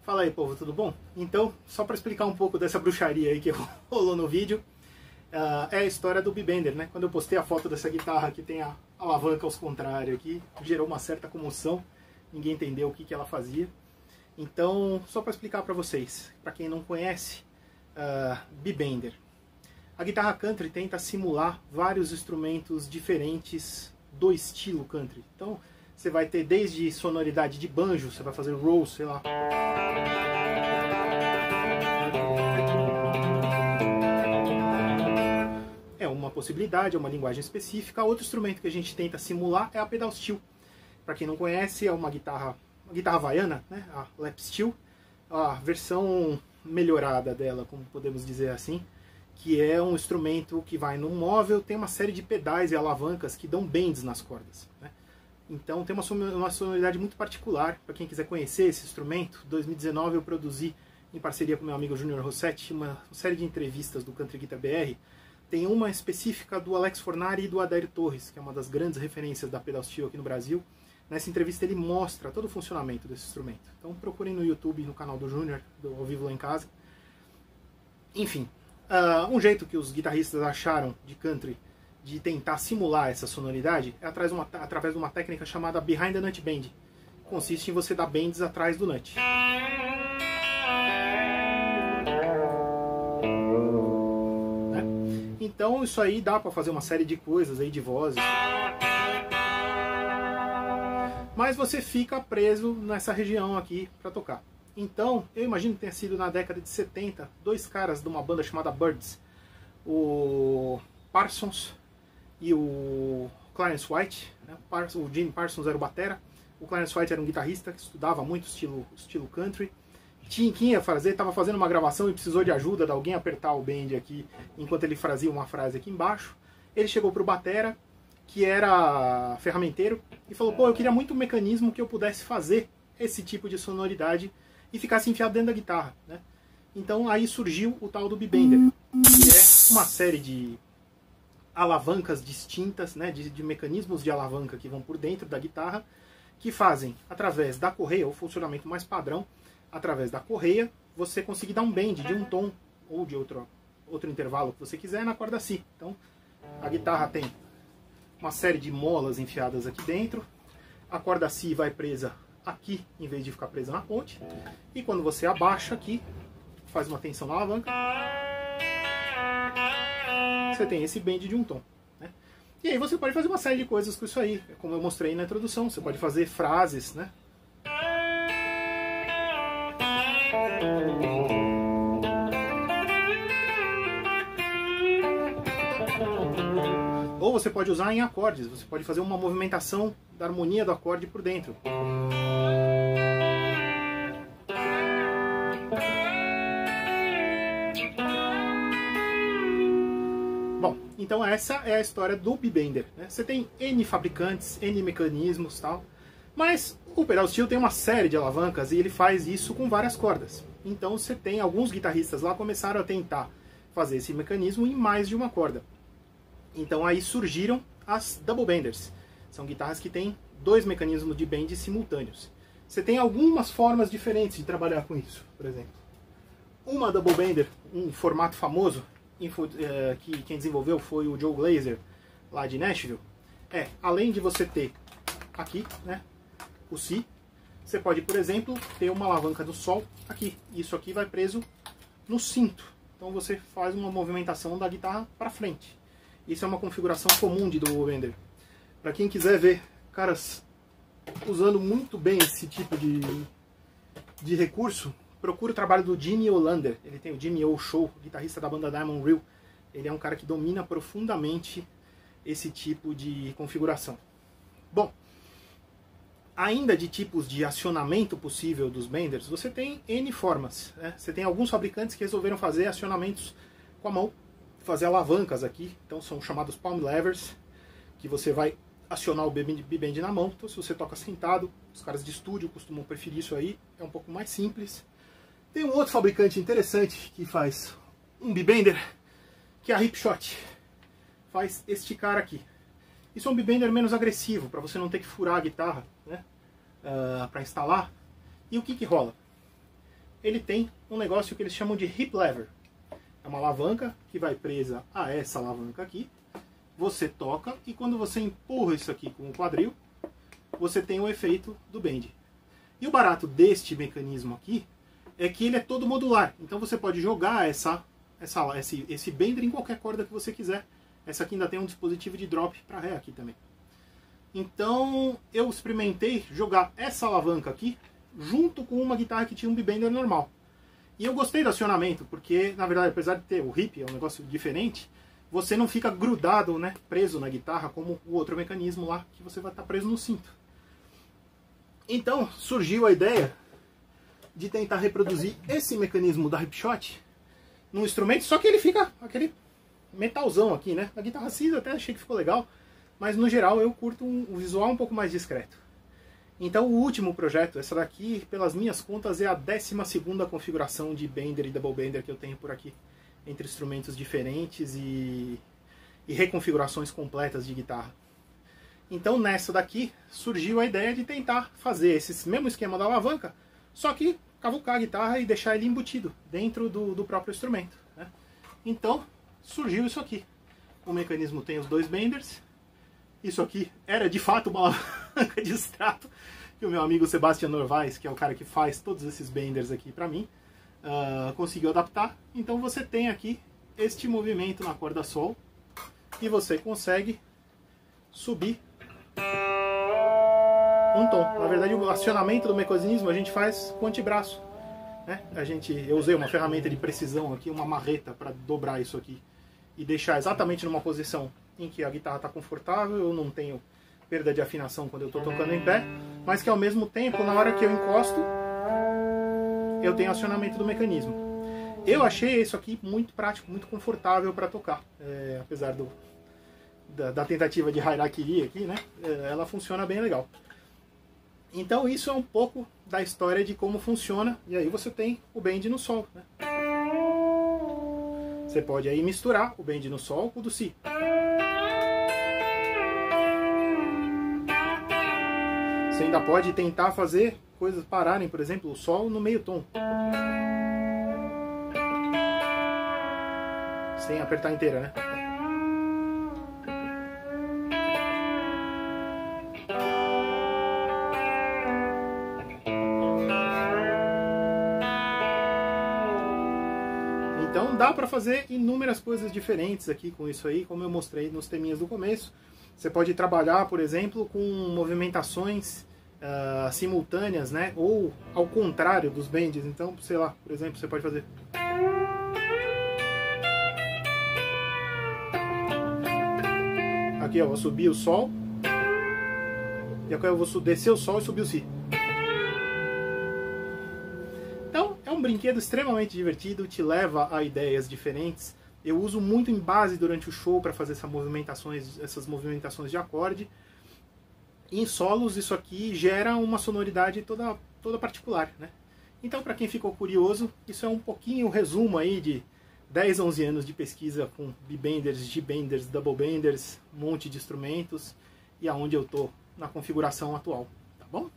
Fala aí, povo, tudo bom? Então, só para explicar um pouco dessa bruxaria aí que rolou no vídeo, é a história do B-Bender, né? Quando eu postei a foto dessa guitarra que tem a alavanca aos contrários aqui, gerou uma certa comoção, ninguém entendeu o que ela fazia. Então, só para explicar para vocês, para quem não conhece, B-Bender. A guitarra country tenta simular vários instrumentos diferentes do estilo country. Então, você vai ter desde sonoridade de banjo, você vai fazer roll, sei lá. É uma possibilidade, é uma linguagem específica. Outro instrumento que a gente tenta simular é a pedal steel. Para quem não conhece, é uma guitarra havaiana, né? A lap steel, a versão melhorada dela, como podemos dizer assim, que é um instrumento que vai num móvel, tem uma série de pedais e alavancas que dão bends nas cordas, né? Então tem uma sonoridade muito particular. Para quem quiser conhecer esse instrumento, em 2019 eu produzi, em parceria com meu amigo Júnior Rossetti, uma série de entrevistas do Country Guitar BR. Tem uma específica do Alex Fornari e do Adair Torres, que é uma das grandes referências da pedal steel aqui no Brasil. Nessa entrevista ele mostra todo o funcionamento desse instrumento. Então procurem no YouTube, no canal do Júnior, do Ao Vivo Lá em Casa. Enfim, um jeito que os guitarristas acharam de country de tentar simular essa sonoridade é através de uma técnica chamada Behind the Nut Bend. Consiste em você dar bends atrás do nut. Né? Então isso aí dá para fazer uma série de coisas aí de vozes. Mas você fica preso nessa região aqui para tocar. Então, eu imagino que tenha sido na década de 70, dois caras de uma banda chamada Birds, o Parsons e o Clarence White, né? O Gene Parsons era o batera, o Clarence White era um guitarrista que estudava muito estilo country. Estava fazendo uma gravação e precisou de ajuda de alguém apertar o bend aqui enquanto ele fazia uma frase aqui embaixo. Ele chegou para o batera, que era ferramenteiro, e falou: pô, eu queria muito um mecanismo que eu pudesse fazer esse tipo de sonoridade e ficasse enfiado dentro da guitarra, né? Então aí surgiu o tal do B-Bender, que é uma série de alavancas distintas, né, de mecanismos de alavanca que vão por dentro da guitarra, que fazem, através da correia, o funcionamento mais padrão, através da correia, você conseguir dar um bend de um tom ou de outro intervalo que você quiser na corda Si. Então, a guitarra tem uma série de molas enfiadas aqui dentro, a corda Si vai presa aqui, em vez de ficar presa na ponte, e quando você abaixa aqui, faz uma tensão na alavanca, você tem esse bend de um tom, né? E aí você pode fazer uma série de coisas com isso aí, como eu mostrei na introdução. Você pode fazer frases, né? Ou você pode usar em acordes, você pode fazer uma movimentação da harmonia do acorde por dentro. Então essa é a história do B-Bender, né? Você tem N fabricantes, N mecanismos e tal, mas o pedal steel tem uma série de alavancas e ele faz isso com várias cordas. Então você tem alguns guitarristas lá começaram a tentar fazer esse mecanismo em mais de uma corda. Então aí surgiram as Double Benders. São guitarras que têm dois mecanismos de bend simultâneos. Você tem algumas formas diferentes de trabalhar com isso, por exemplo. Uma Double Bender, um formato famoso, que quem desenvolveu foi o Joe Glazer, lá de Nashville. Além de você ter aqui, né, o Si, você pode, por exemplo, ter uma alavanca do Sol aqui. Isso aqui vai preso no cinto. Então você faz uma movimentação da guitarra para frente. Isso é uma configuração comum de Double Bender. Para quem quiser ver caras usando muito bem esse tipo de recurso, procura o trabalho do Jimmy Olander. Ele tem o Jimmy O Show, guitarrista da banda Diamond Reel. Ele é um cara que domina profundamente esse tipo de configuração. Bom, ainda de tipos de acionamento possível dos benders, você tem N formas, né? Você tem alguns fabricantes que resolveram fazer acionamentos com a mão, fazer alavancas aqui. Então são chamados palm levers, que você vai acionar o B-Bend na mão. Então se você toca sentado, os caras de estúdio costumam preferir isso aí, é um pouco mais simples. Tem um outro fabricante interessante que faz um B-Bender, que é a Ripshot. Faz este cara aqui. Isso é um B-Bender menos agressivo, para você não ter que furar a guitarra, né, para instalar. E o que rola? ele tem um negócio que eles chamam de hip lever. É uma alavanca que vai presa a essa alavanca aqui. Você toca e quando você empurra isso aqui com o quadril, você tem o efeito do bend. E o barato deste mecanismo aqui é que ele é todo modular. Então você pode jogar esse bender em qualquer corda que você quiser. Essa aqui ainda tem um dispositivo de drop para ré aqui também. Então eu experimentei jogar essa alavanca aqui junto com uma guitarra que tinha um bebender normal. E eu gostei do acionamento, porque na verdade, apesar de ter o hip, é um negócio diferente, você não fica grudado, né, preso na guitarra como o outro mecanismo lá, que você vai estar preso no cinto. Então surgiu a ideia de tentar reproduzir esse mecanismo da Ripshot num instrumento, só que ele fica aquele metalzão aqui, né? A guitarra cinza até achei que ficou legal, mas no geral eu curto um visual um pouco mais discreto. Então o último projeto, essa daqui, pelas minhas contas, é a 12ª configuração de bender e double bender que eu tenho por aqui, entre instrumentos diferentes e reconfigurações completas de guitarra. Então nessa daqui surgiu a ideia de tentar fazer esse mesmo esquema da alavanca, só que cavucar a guitarra e deixar ele embutido dentro do próprio instrumento, né? Então surgiu isso aqui. O mecanismo tem os dois benders. Isso aqui era de fato uma alavanca de extrato que o meu amigo Sebastian Norvais, que é o cara que faz todos esses benders aqui para mim, conseguiu adaptar. Então você tem aqui este movimento na corda Sol e você consegue subir um tom. Na verdade, o acionamento do mecanismo a gente faz com o antebraço, né? Eu usei uma ferramenta de precisão aqui, uma marreta, para dobrar isso aqui e deixar exatamente numa posição em que a guitarra está confortável, eu não tenho perda de afinação quando eu estou tocando em pé, mas que ao mesmo tempo, na hora que eu encosto, eu tenho acionamento do mecanismo. Eu achei isso aqui muito prático, muito confortável para tocar, apesar da tentativa de harakiri aqui, né? Ela funciona bem legal. Então isso é um pouco da história de como funciona, e aí você tem o bend no Sol, né? Você pode aí misturar o bend no Sol com o do Si. Você ainda pode tentar fazer coisas pararem, por exemplo, o Sol no meio tom, sem apertar inteira, né? Então dá para fazer inúmeras coisas diferentes aqui com isso aí, como eu mostrei nos teminhas do começo. Você pode trabalhar, por exemplo, com movimentações simultâneas, né? Ou ao contrário dos bends. Então, sei lá, por exemplo, você pode fazer... Aqui, ó, eu vou subir o Sol. E agora eu vou descer o Sol e subir o Si. Então, é um brinquedo extremamente divertido, te leva a ideias diferentes. Eu uso muito em base durante o show para fazer essas movimentações de acorde. Em solos, isso aqui gera uma sonoridade toda particular, né? Então, para quem ficou curioso, isso é um pouquinho o resumo aí de 10, 11 anos de pesquisa com B-benders, G-benders, double benders, um monte de instrumentos, e aonde eu tô na configuração atual, tá bom?